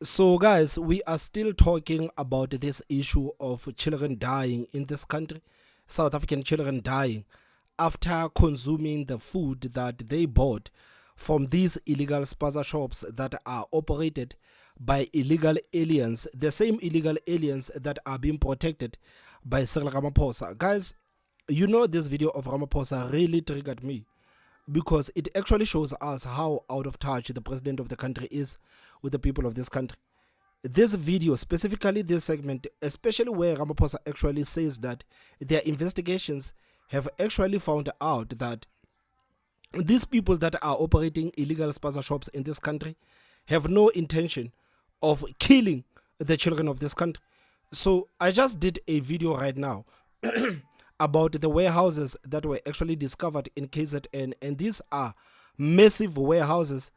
So, guys, we are still talking about this issue of children dying in this country, South African children dying after consuming the food that they bought from these illegal spaza shops that are operated by illegal aliens, the same illegal aliens that are being protected by Cyril Ramaphosa. Guys, you know, this video of Ramaphosa really triggered me because it actually shows us how out of touch the president of the country is with the people of this country. This video, specifically this segment, especially where Ramaphosa actually says that their investigations have actually found out that these people that are operating illegal spaza shops in this country have no intention of killing the children of this country. So I just did a video right now about the warehouses that were actually discovered in KZN, and these are massive warehouses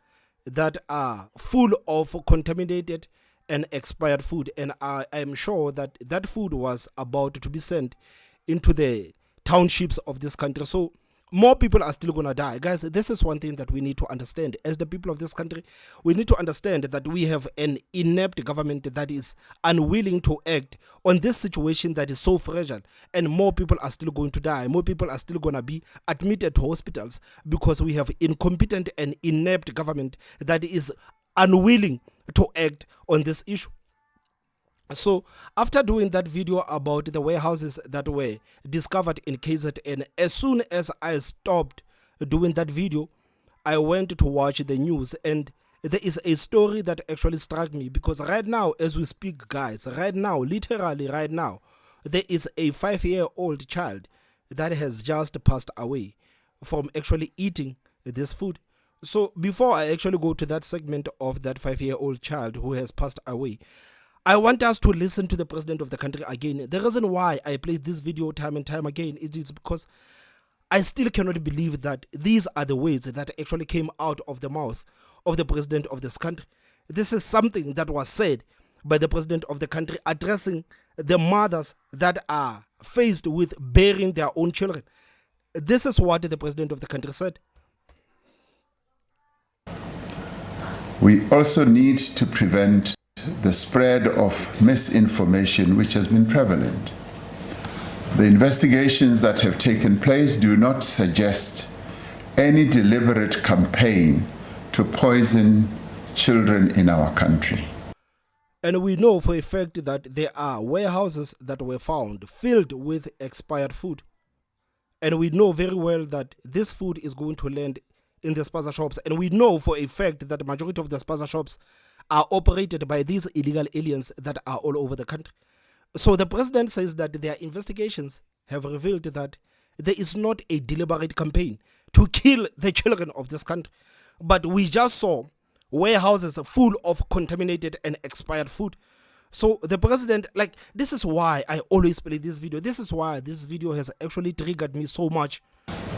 that are full of contaminated and expired food, and I am sure that that food was about to be sent into the townships of this country. So more people are still gonna die. Guys, this is one thing that we need to understand. As the people of this country, we need to understand that we have an inept government that is unwilling to act on this situation that is so fragile, and more people are still going to die. More people are still gonna be admitted to hospitals because we have incompetent and inept government that is unwilling to act on this issue. So after doing that video about the warehouses that were discovered in KZN, as soon as I stopped doing that video, I went to watch the news, and there is a story that actually struck me because right now as we speak, guys, right now, literally right now, there is a 5-year-old child that has just passed away from actually eating this food. So before I actually go to that segment of that 5-year-old child who has passed away, I want us to listen to the president of the country again. The reason why I play this video time and time again is because I still cannot believe that these are the words that actually came out of the mouth of the president of this country. This is something that was said by the president of the country addressing the mothers that are faced with bearing their own children. This is what the president of the country said. We also need to prevent the spread of misinformation which has been prevalent. The investigations that have taken place do not suggest any deliberate campaign to poison children in our country. And we know for a fact that there are warehouses that were found filled with expired food. And we know very well that this food is going to land in the spaza shops. And we know for a fact that the majority of the spaza shops are operated by these illegal aliens that are all over the country. So the president says that their investigations have revealed that there is not a deliberate campaign to kill the children of this country, but we just saw warehouses full of contaminated and expired food. So the president, like, this is why I always play this video. This is why this video has actually triggered me so much.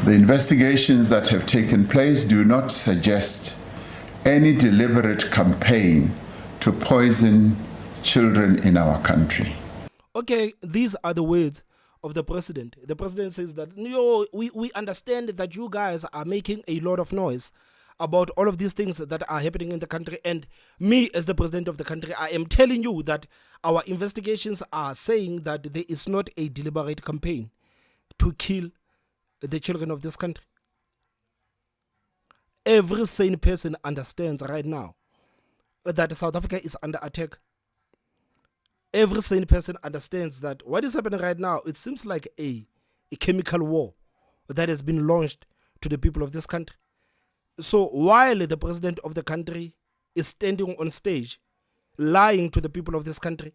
The investigations that have taken place do not suggest any deliberate campaign to poison children in our country. Okay, these are the words of the president. The president says that, we understand that you guys are making a lot of noise about all of these things that are happening in the country, and me as the president of the country, I am telling you that our investigations are saying that there is not a deliberate campaign to kill the children of this country. Every sane person understands right now that South Africa is under attack. Every sane person understands that what is happening right now, it seems like a chemical war that has been launched to the people of this country. So while the president of the country is standing on stage lying to the people of this country,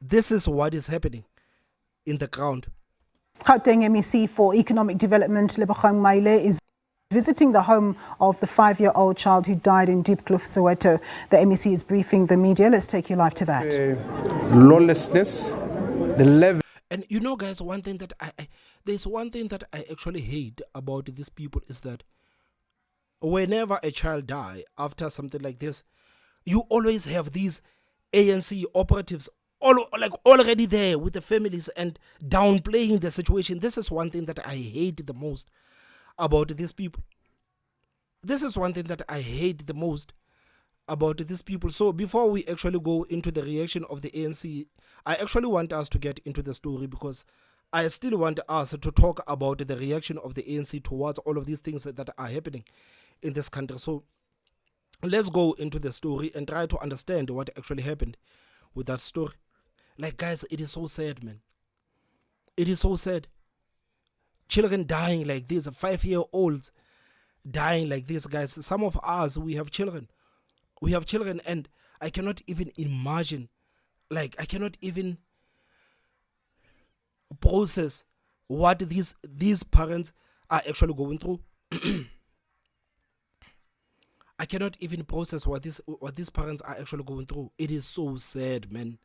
this is what is happening in the ground. Gauteng MEC for Economic Development, Lebogang Maile, is visiting the home of the 5-year-old child who died in Diepkloof, Soweto. The MEC is briefing the media. Let's take you live to that. Lawlessness, the level. And you know, guys, one thing that there's one thing that I actually hate about these people is that whenever a child dies after something like this, you always have these ANC operatives already there with the families and downplaying the situation. This is one thing that I hate the most about these people. This is one thing that I hate the most about these people. So before we actually go into the reaction of the ANC, I actually want us to get into the story, because I still want us to talk about the reaction of the ANC towards all of these things that are happening in this country. So let's go into the story and try to understand what actually happened with that story. Like, guys, it is so sad, man. It is so sad. Children dying like this, 5-year-olds dying like this, guys. Some of us, we have children. We have children, and I cannot even imagine, like, I cannot even process what these parents are actually going through. I cannot even process what these parents are actually going through. It is so sad, man.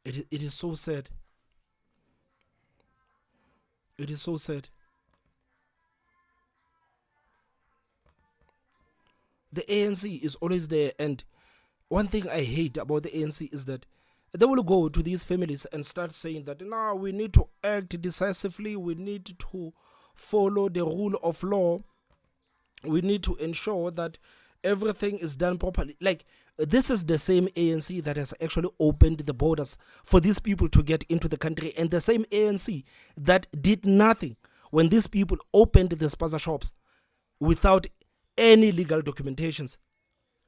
It is so sad. It is so sad. The ANC is always there, and one thing I hate about the ANC is that they will go to these families and start saying that, no, we need to act decisively, we need to follow the rule of law, we need to ensure that everything is done properly. Like, this is the same ANC that has actually opened the borders for these people to get into the country, and the same ANC that did nothing when these people opened the spaza shops without any legal documentations.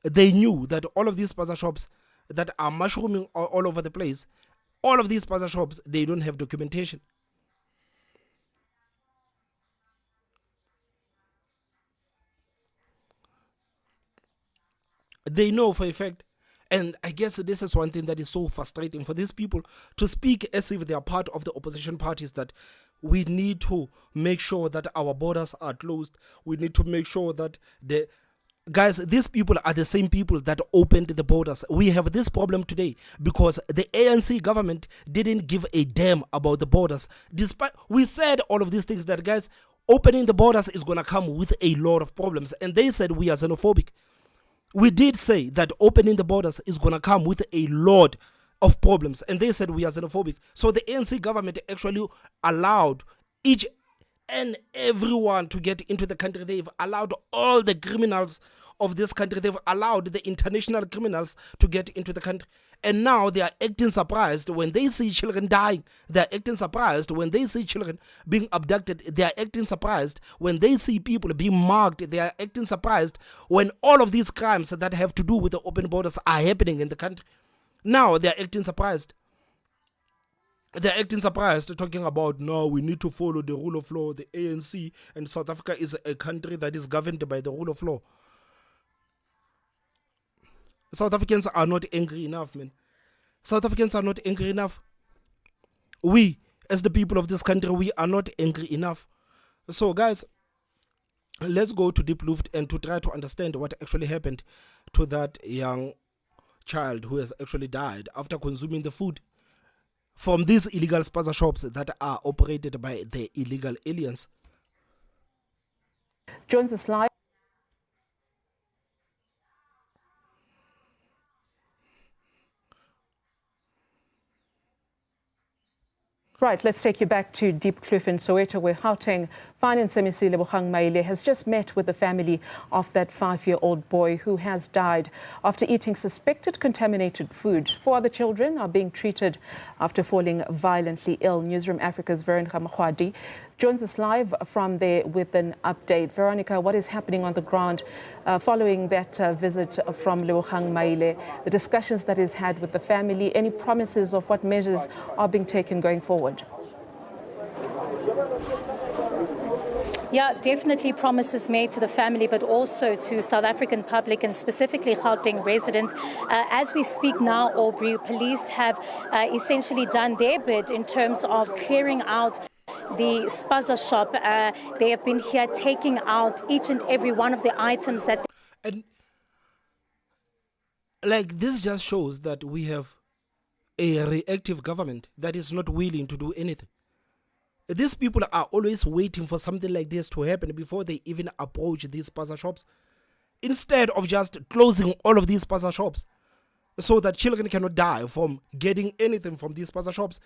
They knew that all of these spaza shops that are mushrooming all over the place, all of these spaza shops, they don't have documentation. They know for a fact. And I guess this is one thing that is so frustrating for these people to speak as if they are part of the opposition parties, that we need to make sure that our borders are closed. We need to make sure that guys, these people are the same people that opened the borders. We have this problem today because the ANC government didn't give a damn about the borders. Despite we said all of these things, that, guys, opening the borders is going to come with a lot of problems. And they said we are xenophobic. We did say that opening the borders is going to come with a lot of problems, and they said we are xenophobic. So the ANC government actually allowed each and everyone to get into the country. They've allowed all the criminals of this country. They've allowed the international criminals to get into the country. And now they are acting surprised when they see children dying. They are acting surprised when they see children being abducted. They are acting surprised when they see people being mugged. They are acting surprised when all of these crimes that have to do with the open borders are happening in the country. Now they are acting surprised. They're acting surprised, talking about, no, we need to follow the rule of law. The ANC and South Africa is a country that is governed by the rule of law. South Africans are not angry enough, man. South Africans are not angry enough. We, as the people of this country, we are not angry enough. So, guys, let's go to Diepkloof and to try to understand what actually happened to that young child who has actually died after consuming the food from these illegal spaza shops that are operated by the illegal aliens. Joins us live. Right, let's take you back to Diepkloof in Soweto, where Gauteng Finance MEC Lebogang Maile has just met with the family of that 5-year-old boy who has died after eating suspected contaminated food. 4 other children are being treated after falling violently ill. Newsroom Africa's Veronica Mkhwadi joins us live from there with an update. Veronica, what is happening on the ground following that visit from Lebogang Maile, the discussions that he's had with the family, any promises of what measures are being taken going forward? Yeah, definitely promises made to the family, but also to South African public and specifically Gauteng residents. As we speak now, Aubrey, police have essentially done their bit in terms of clearing out the spaza shop. They have been here taking out each and every one of the items that... And like, this just shows that we have a reactive government that is not willing to do anything. These people are always waiting for something like this to happen before they even approach these spaza shops, instead of just closing all of these spaza shops so that children cannot die from getting anything from these spaza shops.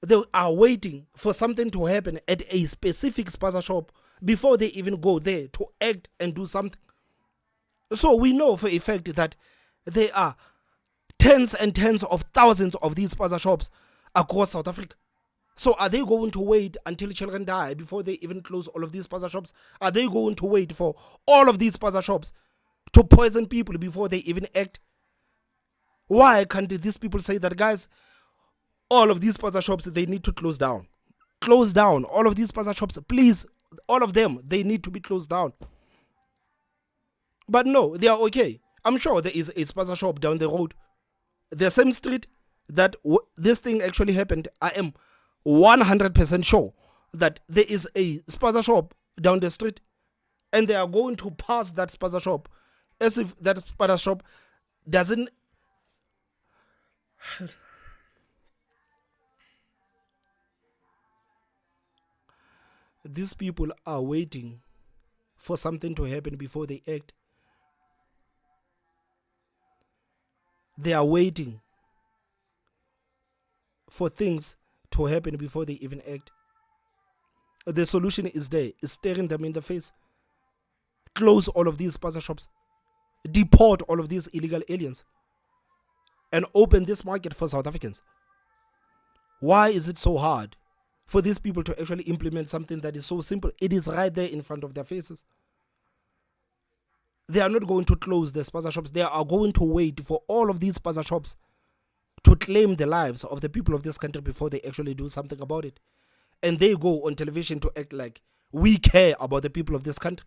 They are waiting for something to happen at a specific spaza shop before they even go there to act and do something. So we know for a fact that there are tens and tens of thousands of these spaza shops across South Africa. So are they going to wait until children die before they even close all of these spaza shops? Are they going to wait for all of these spaza shops to poison people before they even act? Why can't these people say that, guys, all of these spaza shops, they need to close down? Close down all of these spaza shops, please. All of them, they need to be closed down. But no, they are okay. I'm sure there is a spaza shop down the road, the same street that this thing actually happened. I am 100% sure that there is a spaza shop down the street, and they are going to pass that spaza shop as if that spaza shop doesn't. These people are waiting for something to happen before they act. They are waiting for things to happen before they even act. The solution is there. It's staring them in the face. Close all of these spaza shops. Deport all of these illegal aliens. And open this market for South Africans. Why is it so hard for these people to actually implement something that is so simple? It is right there in front of their faces. They are not going to close the spaza shops. They are going to wait for all of these spaza shops to claim the lives of the people of this country before they actually do something about it. And they go on television to act like we care about the people of this country.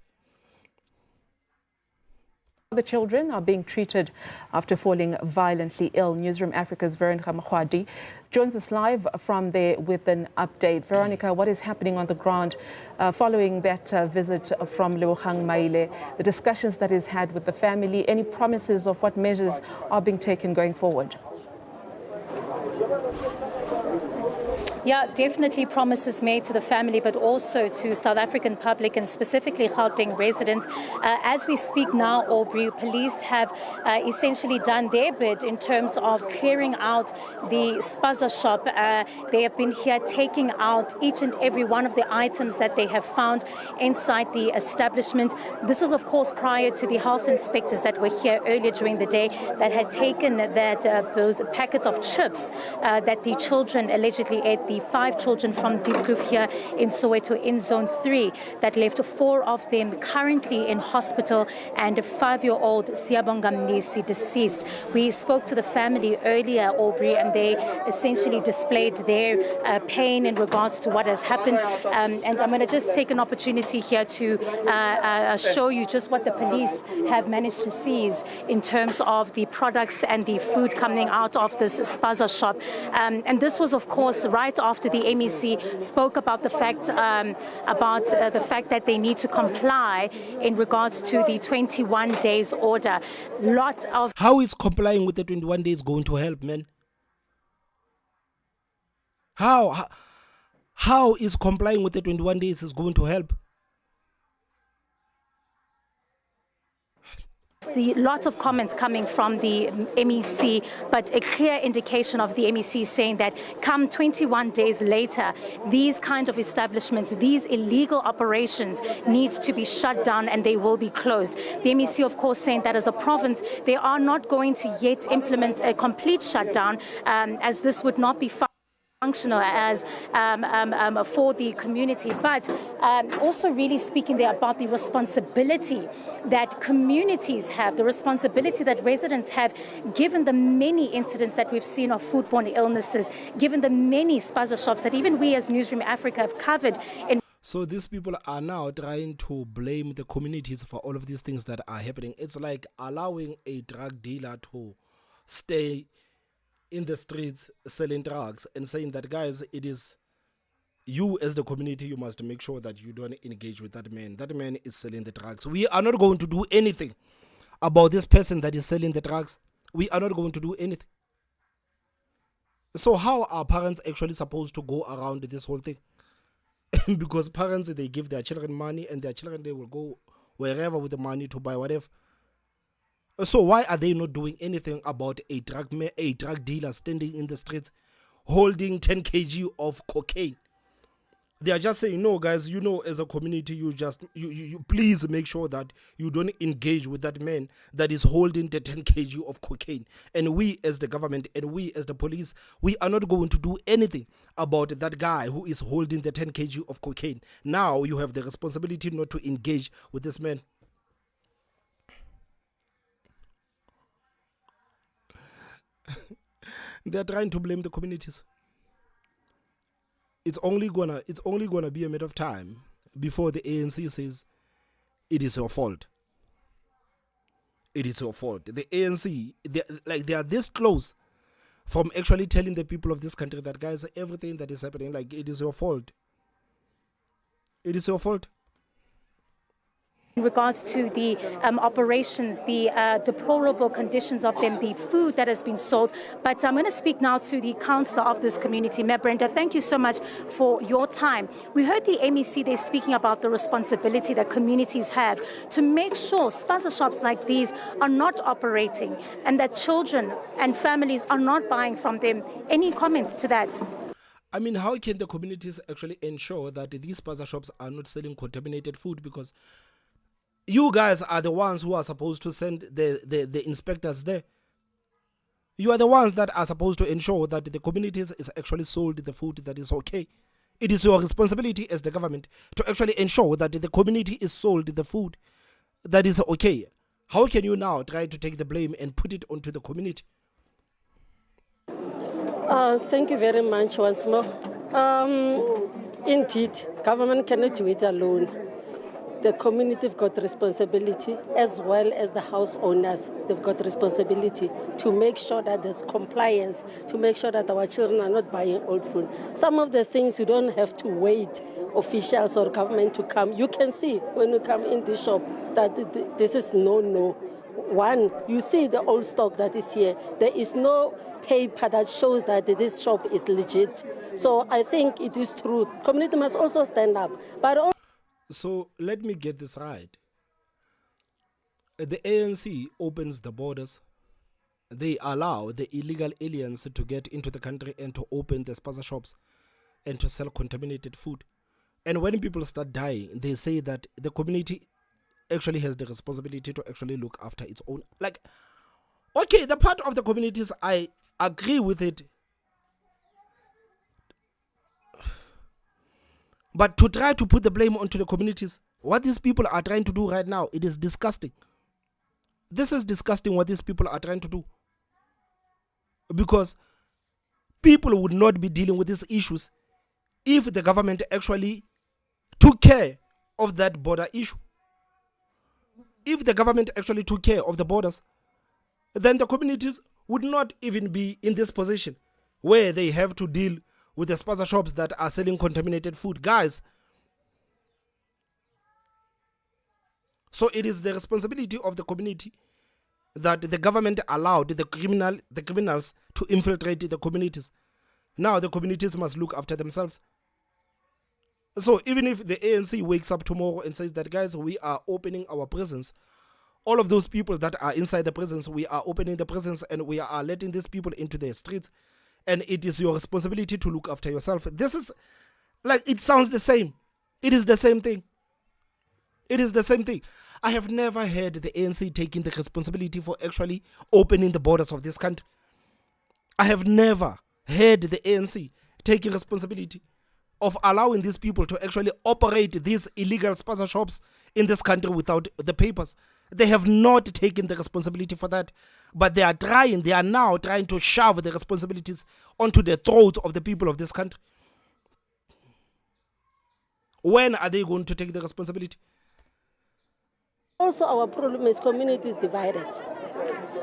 The children are being treated after falling violently ill. Newsroom Africa's Veronica Mkhwadi joins us live from there with an update. Veronica, what is happening on the ground following that visit from Lebogang Maile, the discussions that is had with the family, any promises of what measures are being taken going forward? Yeah, definitely promises made to the family, but also to South African public and specifically Gauteng residents. As we speak now, Aubrey, police have essentially done their bit in terms of clearing out the spaza shop. They have been here taking out each and every one of the items that they have found inside the establishment. This is, of course, prior to the health inspectors that were here earlier during the day that had taken those packets of chips that the children allegedly ate. The 5 children from Diepkloof here in Soweto in Zone 3 that left 4 of them currently in hospital and a 5-year-old Siyabonga Mnisi deceased. We spoke to the family earlier, Aubrey, and they essentially displayed their pain in regards to what has happened. And I'm going to just take an opportunity here to show you just what the police have managed to seize in terms of the products and the food coming out of this spaza shop. And this was, of course, right after the MEC spoke about the fact that they need to comply in regards to the 21 days order. How is complying with the 21 days going to help, man? How is complying with the 21 days is going to help? Lots of comments coming from the MEC, but a clear indication of the MEC saying that come 21 days later, these kind of establishments, these illegal operations need to be shut down and they will be closed. The MEC, of course, saying that as a province, they are not going to yet implement a complete shutdown, as this would not be functional as for the community, but also really speaking there about the responsibility that communities have, the responsibility that residents have, given the many incidents that we've seen of foodborne illnesses, given the many spaza shops that even we as Newsroom Africa have covered. So these people are now trying to blame the communities for all of these things that are happening. It's like allowing a drug dealer to stay in the streets selling drugs and saying that, guys, it is you as the community, you must make sure that you don't engage with that man. That man is selling the drugs. We are not going to do anything about this person that is selling the drugs. We are not going to do anything. So how are parents actually supposed to go around this whole thing? Because parents, they give their children money and their children, they will go wherever with the money to buy whatever. So why are they not doing anything about a drug dealer standing in the streets holding 10 kg of cocaine? They are just saying, no, guys, as a community, you please make sure that you don't engage with that man that is holding the 10 kg of cocaine. And we as the government and we as the police, we are not going to do anything about that guy who is holding the 10 kg of cocaine. Now you have the responsibility not to engage with this man. They are trying to blame the communities. It's only gonna be a matter of time before the ANC says it is your fault. It is your fault. The ANC, they are this close from actually telling the people of this country that, guys, everything that is happening, like, it is your fault. It is your fault. In regards to the operations, the deplorable conditions of them, the food that has been sold. But I'm going to speak now to the councillor of this community, Mayor Brenda. Thank you so much for your time. We heard the MEC there speaking about the responsibility that communities have to make sure spaza shops like these are not operating and that children and families are not buying from them. Any comments to that? I mean, how can the communities actually ensure that these spaza shops are not selling contaminated food? Because you guys are the ones who are supposed to send the inspectors there. You are the ones that are supposed to ensure that the communities is actually sold the food that is okay. It is your responsibility as the government to actually ensure that the community is sold the food that is okay. How can you now try to take the blame and put it onto the community? Thank you very much once more. Indeed, government cannot do it alone. The community have got responsibility, as well as the house owners. They've got responsibility to make sure that there's compliance, to make sure that our children are not buying old food. Some of the things you don't have to wait officials or government to come. You can see when you come in the shop that this is no. One, you see the old stock that is here. There is no paper that shows that this shop is legit. So I think it is true. Community must also stand up. But so let me get this right. The ANC opens the borders. They allow the illegal aliens to get into the country and to open the spaza shops and to sell contaminated food. And when people start dying, they say that the community actually has the responsibility to actually look after its own. Like, okay, the part of the communities, I agree with it. But to try to put the blame onto the communities, what these people are trying to do right now, it is disgusting. This is disgusting what these people are trying to do. Because people would not be dealing with these issues if the government actually took care of that border issue. If the government actually took care of the borders, then the communities would not even be in this position where they have to deal with the spaza shops that are selling contaminated food. Guys, so it is the responsibility of the community that the government allowed the criminals to infiltrate the communities. Now the communities must look after themselves. So even if the ANC wakes up tomorrow and says that, guys, we are opening our prisons, all of those people that are inside the prisons, we are opening the prisons and we are letting these people into the streets, and it is your responsibility to look after yourself. This is, like, it sounds the same. It is the same thing. It is the same thing. I have never heard the ANC taking the responsibility for actually opening the borders of this country. I have never heard the ANC taking responsibility of allowing these people to actually operate these illegal spaza shops in this country without the papers. They have not taken the responsibility for that. But they are now trying to shove the responsibilities onto the throats of the people of this country. When are they going to take the responsibility? also our problem is communities divided.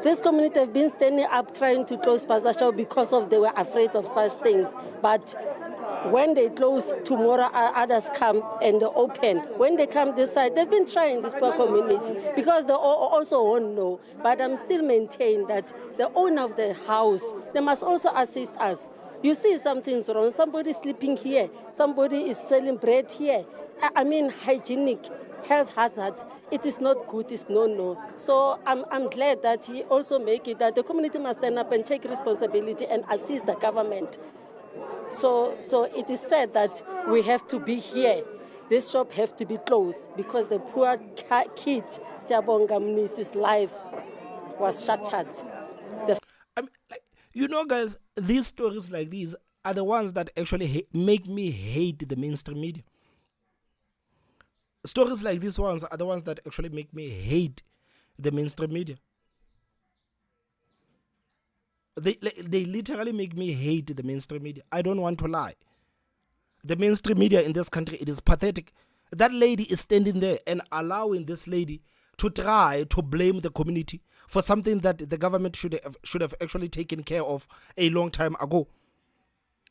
This community have been standing up trying to close spaza shop because they were afraid of such things. But when they close, tomorrow others come and they open. When they come this side, they've been trying this poor community because they also won't know. But I'm still maintaining that the owner of the house, they must also assist us. You see something's wrong. Somebody sleeping here. Somebody is selling bread here. I mean, hygienic, health hazard. It is not good. It's no. So I'm glad that he also make it that the community must stand up and take responsibility and assist the government. So it is said that we have to be here. This shop have to be closed because the poor kid, Siabonga Mnisi's life was shattered. I mean, like, you know, guys, these stories like these are the ones that actually make me hate the mainstream media. Stories like these ones are the ones that actually make me hate the mainstream media. They literally make me hate the mainstream media. I don't want to lie. The mainstream media in this country, it is pathetic. That lady is standing there and allowing this lady to try to blame the community for something that the government should have actually taken care of a long time ago.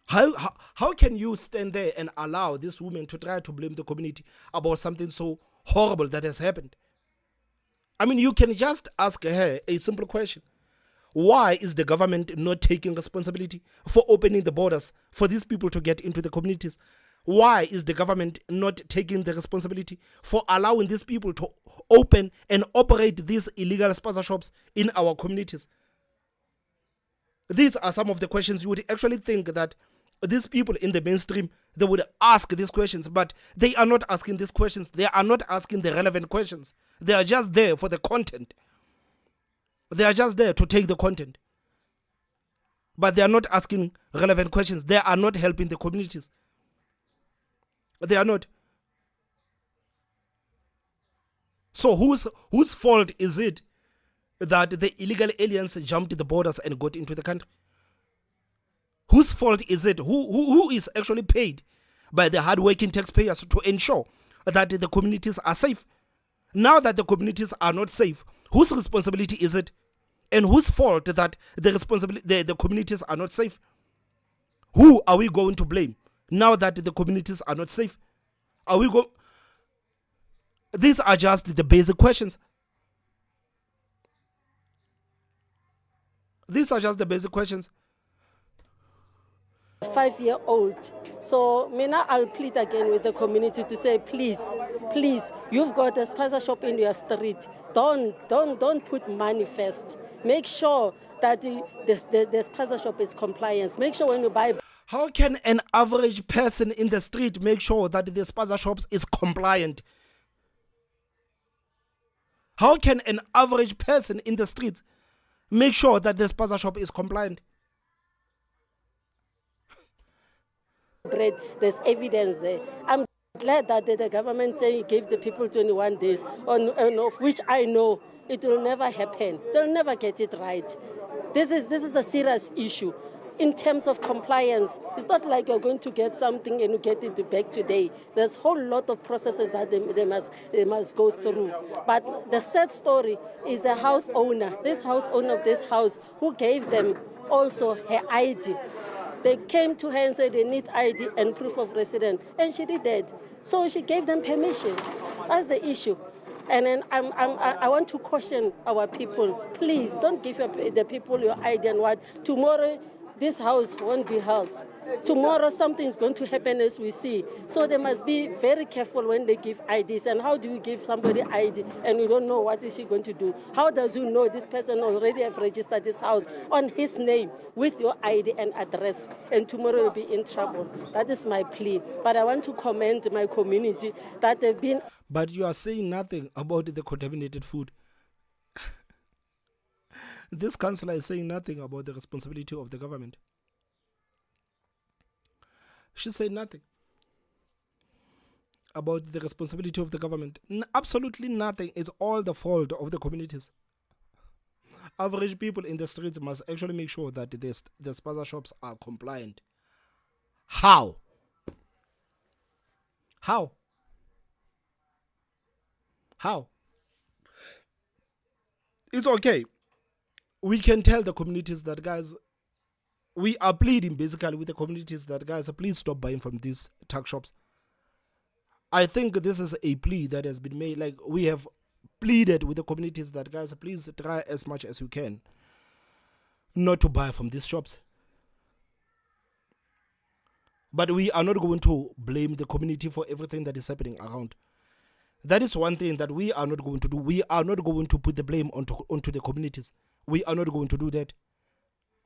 How can you stand there and allow this woman to try to blame the community about something so horrible that has happened? I mean, you can just ask her a simple question. Why is the government not taking responsibility for opening the borders for these people to get into the communities? Why is the government not taking the responsibility for allowing these people to open and operate these illegal spaza shops in our communities? These are some of the questions you would actually think that these people in the mainstream, they would ask these questions, but they are not asking these questions. They are not asking the relevant questions. They are just there for the content. They are just there to take the content. But they are not asking relevant questions. They are not helping the communities. They are not. So whose fault is it that the illegal aliens jumped the borders and got into the country? Whose fault is it? Who is actually paid by the hard-working taxpayers to ensure that the communities are safe? Now that the communities are not safe, whose responsibility is it? And whose fault that the communities are not safe? Who are we going to blame now that the communities are not safe? These are just the basic questions. These are just the basic questions. 5-year-old. So Mina, I'll plead again with the community to say, please, you've got a spaza shop in your street. Don't put money first. Make sure that the spaza shop is compliant. Make sure when you buy. How can an average person in the street make sure that the spaza shops is compliant? How can an average person in the street make sure that the spaza shop is compliant? Bread, there's evidence there. I'm glad that the government gave the people 21 days, of which I know it will never happen. They'll never get it right. This is a serious issue. In terms of compliance, it's not like you're going to get something and you get it back today. There's a whole lot of processes that they must go through. But the sad story is the house owner, this house owner of this house, who gave them also her ID. They came to her and said they need ID and proof of residence, and she did that. So she gave them permission. That's the issue. And then I want to caution our people, please don't give the people your ID and what. Tomorrow, this house won't be house. Tomorrow, something is going to happen as we see. So they must be very careful when they give IDs. And how do you give somebody ID and you don't know what is she going to do? How does you know this person already have registered this house on his name with your ID and address? And tomorrow will be in trouble. That is my plea. But I want to commend my community that they've been. But you are saying nothing about the contaminated food. This councillor is saying nothing about the responsibility of the government. She said nothing about the responsibility of the government. Absolutely nothing. It's all the fault of the communities. Average people in the streets must actually make sure that the spaza shops are compliant. How? How? How? It's okay. We can tell the communities that, guys, we are pleading basically with the communities that, guys, please stop buying from these tuck shops. I think this is a plea that has been made. Like, we have pleaded with the communities that, guys, please try as much as you can not to buy from these shops. But we are not going to blame the community for everything that is happening around. That is one thing that we are not going to do. We are not going to put the blame onto the communities. We are not going to do that.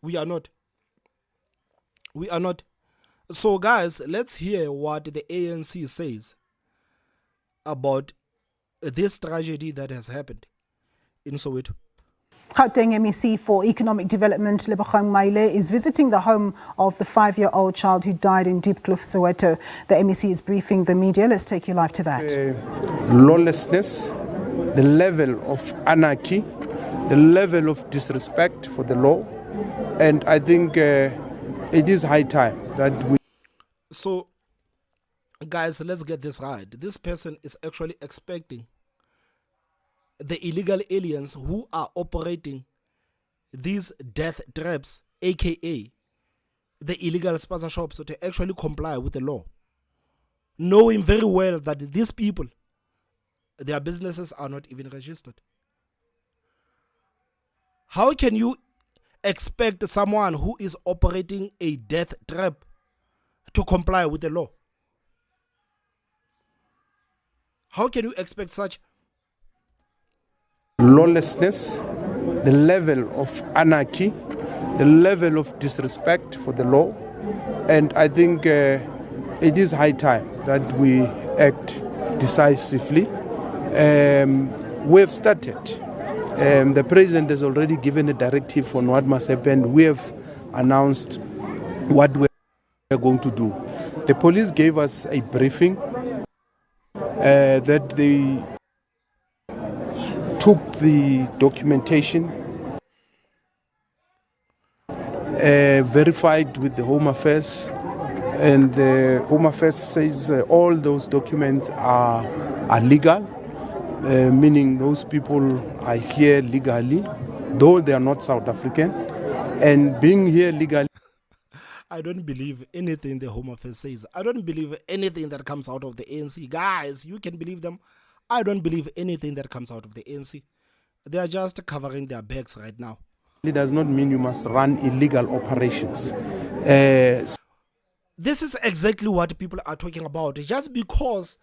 We are not. We are not. So, guys, let's hear what the ANC says about this tragedy that has happened in Soweto. Gauteng MEC for Economic Development, Lebogang Maile, is visiting the home of the 5-year-old child who died in Diepkloof, Soweto. The MEC is briefing the media. Let's take you live to that. Lawlessness, the level of anarchy, the level of disrespect for the law, and I think it is high time that we... So, guys, let's get this right. This person is actually expecting the illegal aliens who are operating these death traps, aka the illegal spaza shops, to actually comply with the law, knowing very well that these people, their businesses are not even registered. How can you expect someone who is operating a death trap to comply with the law? How can you expect such? Lawlessness, the level of anarchy, the level of disrespect for the law, and I think it is high time that we act decisively. We have started. The president has already given a directive on what must happen. We have announced what we are going to do. The police gave us a briefing that they took the documentation, verified with the Home Affairs, and the Home Affairs says all those documents are legal, meaning those people are here legally, though they are not South African, and being here legally. I don't believe anything the Home Affairs says. I don't believe anything that comes out of the ANC. Guys, you can believe them. I don't believe anything that comes out of the ANC. They are just covering their backs right now. It does not mean you must run illegal operations. This is exactly what people are talking about. Just because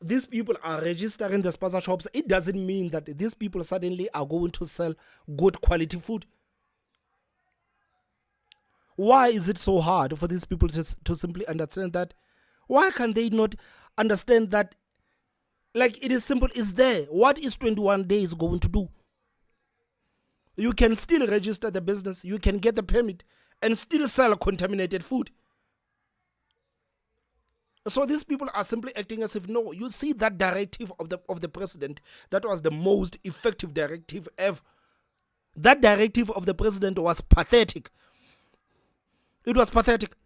these people are registering the spaza shops, it doesn't mean that these people suddenly are going to sell good quality food. Why is it so hard for these people to simply understand that? Why can they not understand that? Like, it is simple, it's there. What is 21 days going to do? You can still register the business, you can get the permit, and still sell contaminated food. So these people are simply acting as if, no, you see that directive of the president, that was the most effective directive ever. That directive of the president was pathetic. It was pathetic.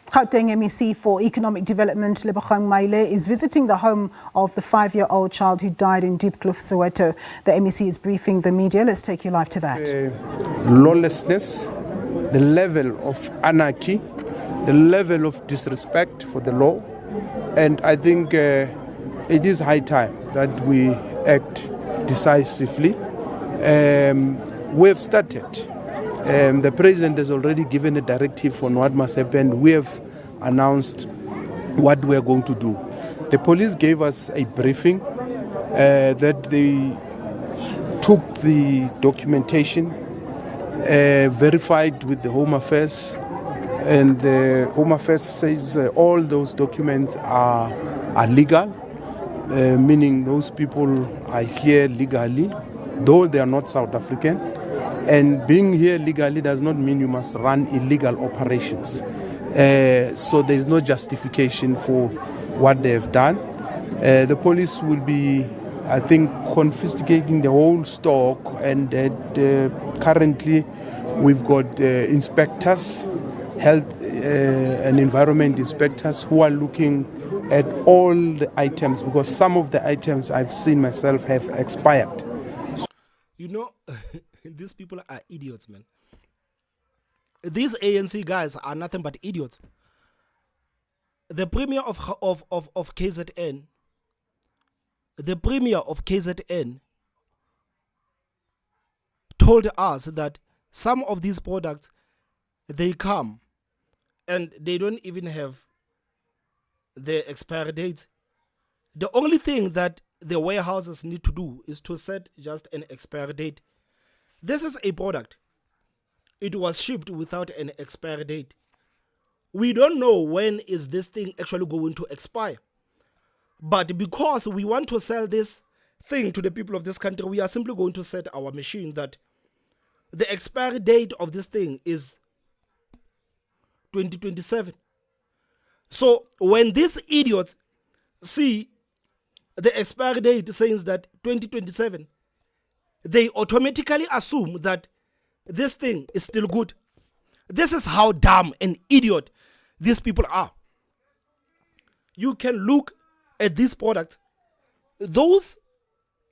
Gauteng MEC for Economic Development, Lebogang Maile, is visiting the home of the 5-year-old child who died in Diepkloof, Soweto. The MEC is briefing the media. Let's take you live to that. Lawlessness, the level of anarchy, the level of disrespect for the law, and I think it is high time that we act decisively. We have started. The president has already given a directive on what must happen. We have announced what we are going to do. The police gave us a briefing that they took the documentation, verified with the Home Affairs, and the Home Affairs says all those documents are legal, meaning those people are here legally, though they are not South African. And being here legally does not mean you must run illegal operations. So there is no justification for what they have done. The police will be, I think, confiscating the whole stock, and currently we've got inspectors, health and environment inspectors, who are looking at all the items, because some of the items I've seen myself have expired. You know, these people are idiots, man. These ANC guys are nothing but idiots. The premier of KZN, told us that some of these products, they come and they don't even have the expiry date. The only thing that the warehouses need to do is to set just an expiry date. This is a product. It was shipped without an expiry date. We don't know when is this thing actually going to expire. But because we want to sell this thing to the people of this country, we are simply going to set our machine that the expiry date of this thing is 2027. So when these idiots see the expiry date says that 2027, they automatically assume that this thing is still good. This is how dumb and idiot these people are. You can look at this product. Those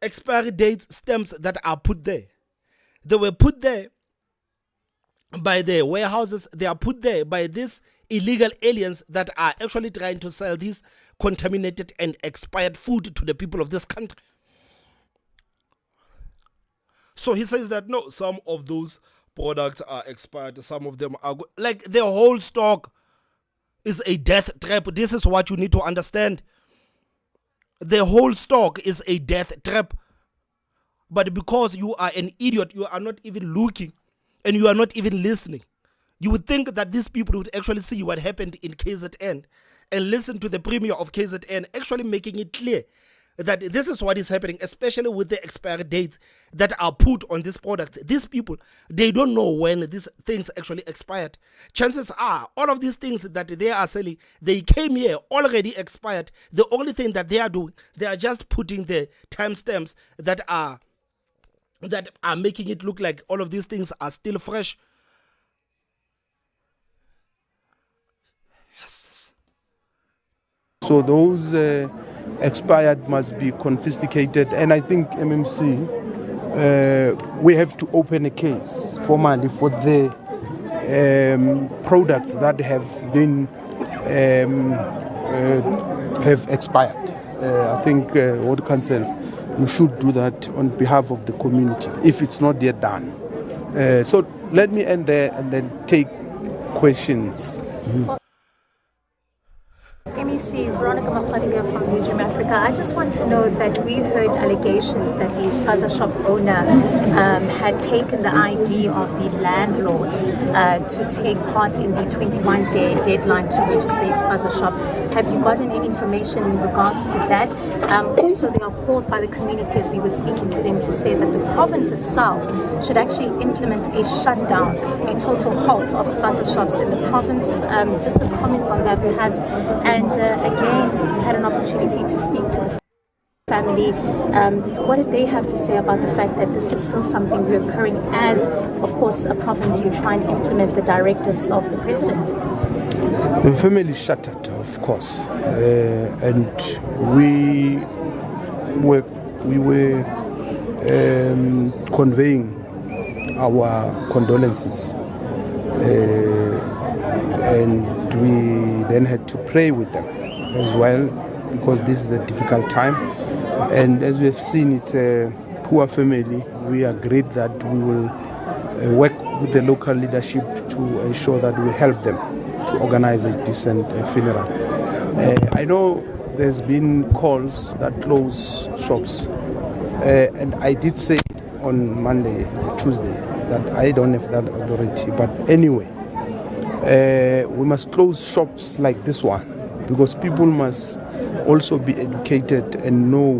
expiry dates stamps that are put there, they were put there by the warehouses. They are put there by these illegal aliens that are actually trying to sell this contaminated and expired food to the people of this country. So he says that no, some of those products are expired, some of them are good. Like the whole stock is a death trap. This is what you need to understand. The whole stock is a death trap. But because you are an idiot, you are not even looking and you are not even listening. You would think that these people would actually see what happened in KZN and listen to the premier of KZN actually making it clear that this is what is happening, especially with the expiry dates that are put on this product. These people, they don't know when these things actually expired. Chances are, all of these things that they are selling, they came here already expired. The only thing that they are doing, they are just putting the timestamps that are making it look like all of these things are still fresh. Yes. So those expired must be confiscated, and I think MMC, we have to open a case formally for the products that have been have expired. I think World Council, you should do that on behalf of the community if it's not yet done. So let me end there and then take questions. MEC Veronica Makwadinga from Newsroom Africa. I just want to know that we heard allegations that the spaza shop owner had taken the ID of the landlord to take part in the 21-day deadline to register a spaza shop. Have you gotten any information in regards to that? Also, there are calls by the community as we were speaking to them to say that the province itself should actually implement a shutdown, a total halt of spaza shops in the province. Just a comment on that perhaps. And again, we had an opportunity to speak to the family. What did they have to say about the fact that this is still something reoccurring as, of course, a province you try and implement the directives of the president? The family shattered, of course, and we were conveying our condolences, and we then had to pray with them as well, because this is a difficult time. And as we have seen, it's a poor family. We agreed that we will work with the local leadership to ensure that we help them to organize a decent funeral. I know there's been calls that close shops, and I did say on Tuesday, that I don't have that authority. But anyway, we must close shops like this one, because people must also be educated and know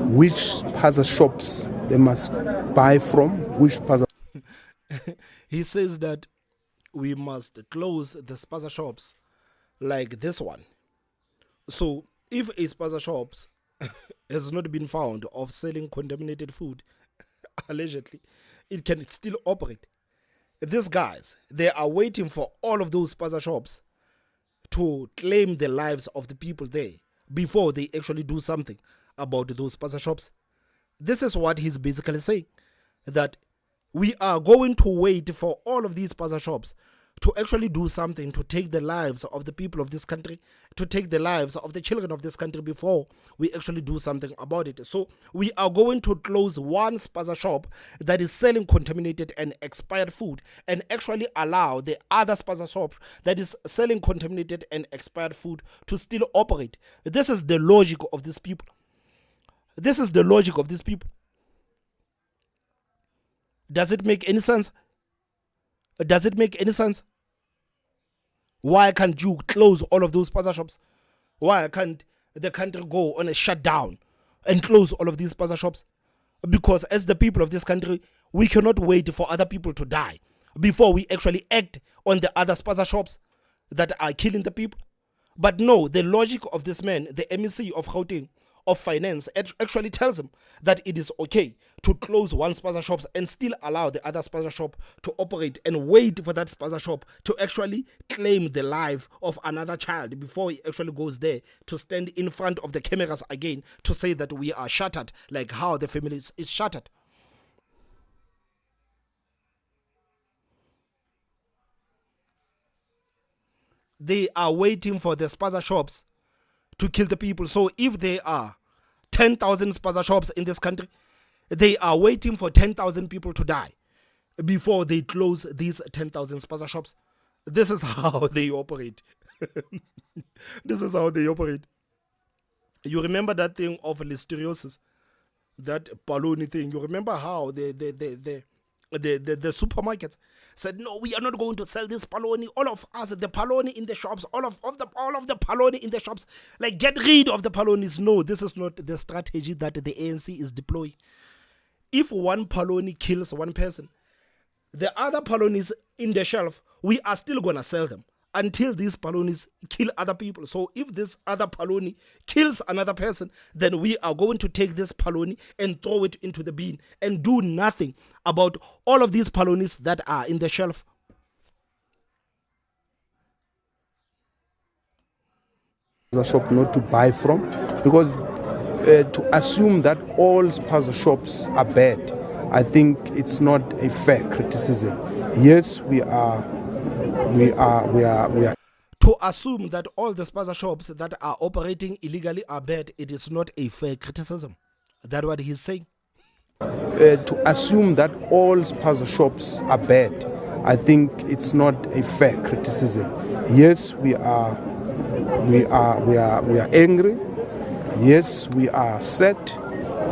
which spaza shops they must buy from, which spaza. He says that we must close the spaza shops like this one. So if a spaza shops has not been found of selling contaminated food, allegedly, it can still operate. These guys, they are waiting for all of those spaza shops to claim the lives of the people there before they actually do something about those spaza shops. This is what he's basically saying, that we are going to wait for all of these spaza shops to actually do something to take the lives of the people of this country, to take the lives of the children of this country before we actually do something about it. So we are going to close one spaza shop that is selling contaminated and expired food and actually allow the other spaza shop that is selling contaminated and expired food to still operate. This is the logic of these people. This is the logic of these people. Does it make any sense? Does it make any sense? Why can't you close all of those spaza shops? Why can't the country go on a shutdown and close all of these spaza shops? Because as the people of this country, we cannot wait for other people to die before we actually act on the other spaza shops that are killing the people. But no, the logic of this man, the MEC of Gauteng, of finance, actually tells him that it is okay to close one spaza shops and still allow the other spaza shop to operate and wait for that spaza shop to actually claim the life of another child before he actually goes there to stand in front of the cameras again to say that we are shattered, like how the family is shattered. They are waiting for the spaza shops to kill the people. So if there are 10,000 spaza shops in this country, they are waiting for 10,000 people to die before they close these 10,000 spaza shops. This is how they operate. This is how they operate. You remember that thing of listeriosis, that baloney thing? You remember how the supermarkets said, no, we are not going to sell this paloni. All of us, the paloni in the shops, all of the paloni in the shops, like, get rid of the palonis. No, this is not the strategy that the ANC is deploying. If one paloni kills one person, the other palonis in the shelf, we are still going to sell them until these palonis kill other people. So if this other paloni kills another person, then we are going to take this paloni and throw it into the bin and do nothing about all of these palonis that are in the shelf. The shop not to buy from, because to assume that all spaza shops are bad, I think it's not a fair criticism. Yes, we are. To assume that all the spaza shops that are operating illegally are bad, it is not a fair criticism. That's what he's saying. To assume that all spaza shops are bad, I think it's not a fair criticism. Yes, we are angry. Yes, we are sad,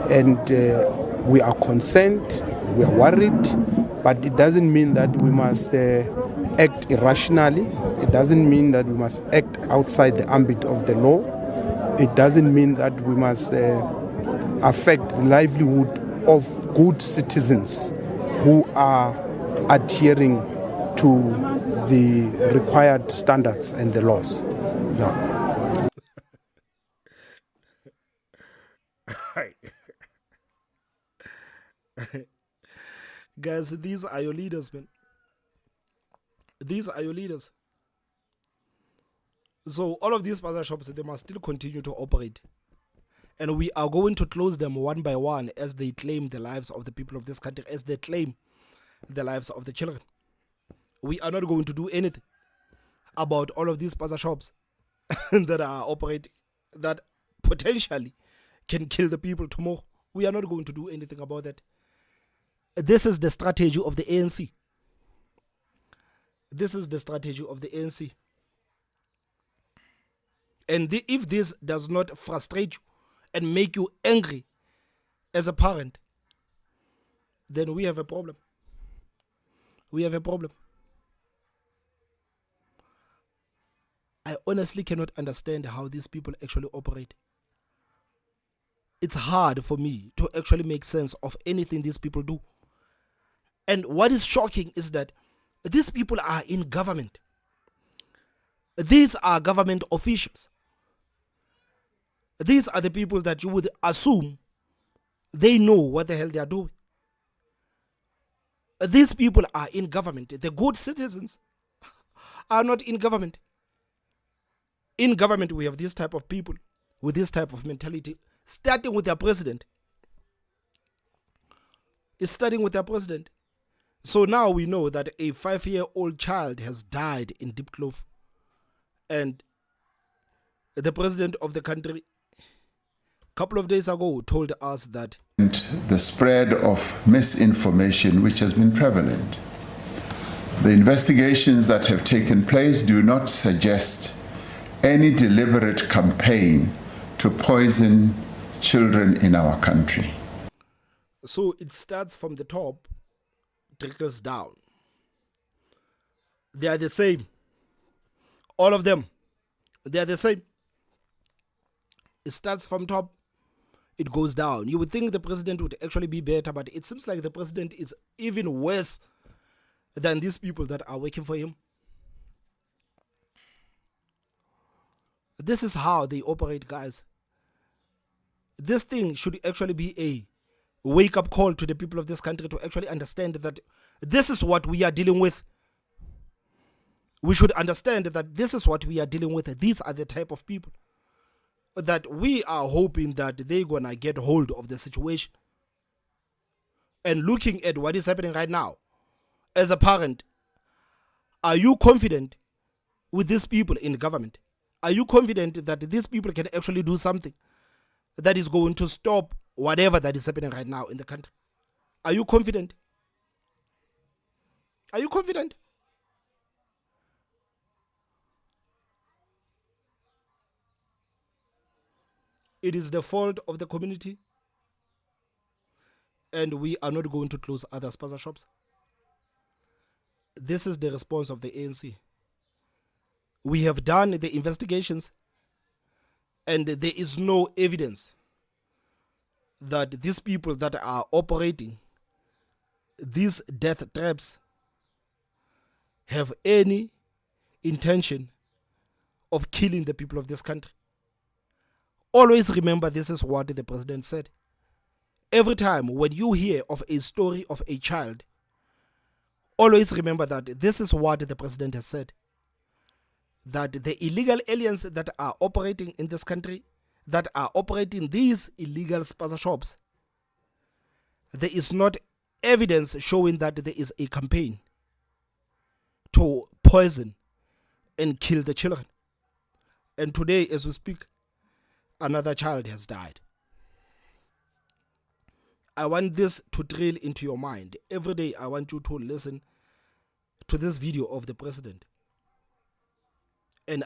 and we are concerned. We are worried, but it doesn't mean that we must act irrationally. It doesn't mean that we must act outside the ambit of the law. It doesn't mean that we must affect the livelihood of good citizens who are adhering to the required standards and the laws. No. Guys, these are your leaders, man. These are your leaders. So all of these spaza shops, they must still continue to operate. And we are going to close them one by one as they claim the lives of the people of this country, as they claim the lives of the children. We are not going to do anything about all of these spaza shops that are operating, that potentially can kill the people tomorrow. We are not going to do anything about that. This is the strategy of the ANC. This is the strategy of the ANC. And if this does not frustrate you and make you angry as a parent, then we have a problem. We have a problem. I honestly cannot understand how these people actually operate. It's hard for me to actually make sense of anything these people do. And what is shocking is that these people are in government. These are government officials. These are the people that you would assume they know what the hell they are doing. These people are in government. The good citizens are not in government. In government, we have this type of people with this type of mentality, starting with their president. It's starting with their president. So now we know that a 5-year-old child has died in Diepkloof. And the president of the country, a couple of days ago, told us that the spread of misinformation which has been prevalent. The investigations that have taken place do not suggest any deliberate campaign to poison children in our country. So it starts from the top trickles down. They are the same. All of them, they are the same. It starts from top, it goes down. You would think the president would actually be better, but it seems like the president is even worse than these people that are working for him. This is how they operate, guys. This thing should actually be a wake-up call to the people of this country to actually understand that this is what we are dealing with. We should understand that this is what we are dealing with. These are the type of people that we are hoping that they're going to get hold of the situation. And looking at what is happening right now, as a parent, are you confident with these people in government? Are you confident that these people can actually do something that is going to stop whatever that is happening right now in the country? Are you confident? Are you confident? It is the fault of the community, and we are not going to close other spaza shops. This is the response of the ANC. We have done the investigations, and there is no evidence that these people that are operating these death traps have any intention of killing the people of this country. Always remember, this is what the president said. Every time when you hear of a story of a child, always remember that this is what the president has said. That the illegal aliens that are operating in this country, that are operating these illegal spaza shops, there is not evidence showing that there is a campaign to poison and kill the children. And today, as we speak, another child has died. I want this to drill into your mind. Every day I want you to listen to this video of the president and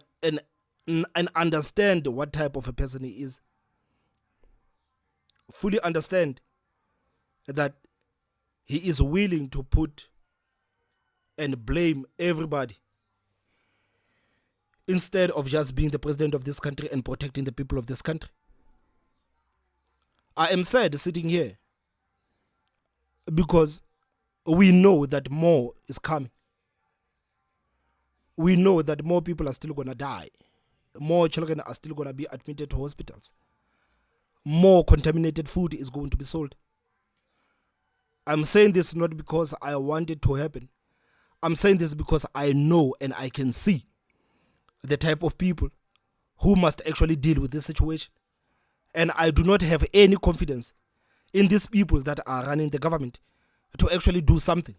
understand what type of a person he is. Fully understand that he is willing to put and blame everybody instead of just being the president of this country and protecting the people of this country. I am sad sitting here because we know that more is coming. We know that more people are still going to die. More children are still going to be admitted to hospitals. More contaminated food is going to be sold. I'm saying this not because I want it to happen. I'm saying this because I know and I can see the type of people who must actually deal with this situation. And I do not have any confidence in these people that are running the government to actually do something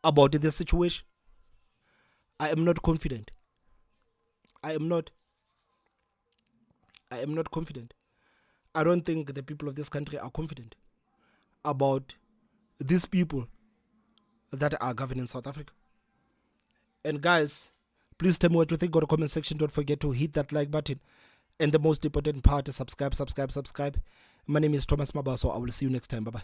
about this situation. I am not confident. I am not confident. I don't think the people of this country are confident about these people that are governing South Africa. And guys, please tell me what you think in the comment section. Don't forget to hit that like button. And the most important part is subscribe. My name is Thomas Mabaso. I will see you next time. Bye-bye.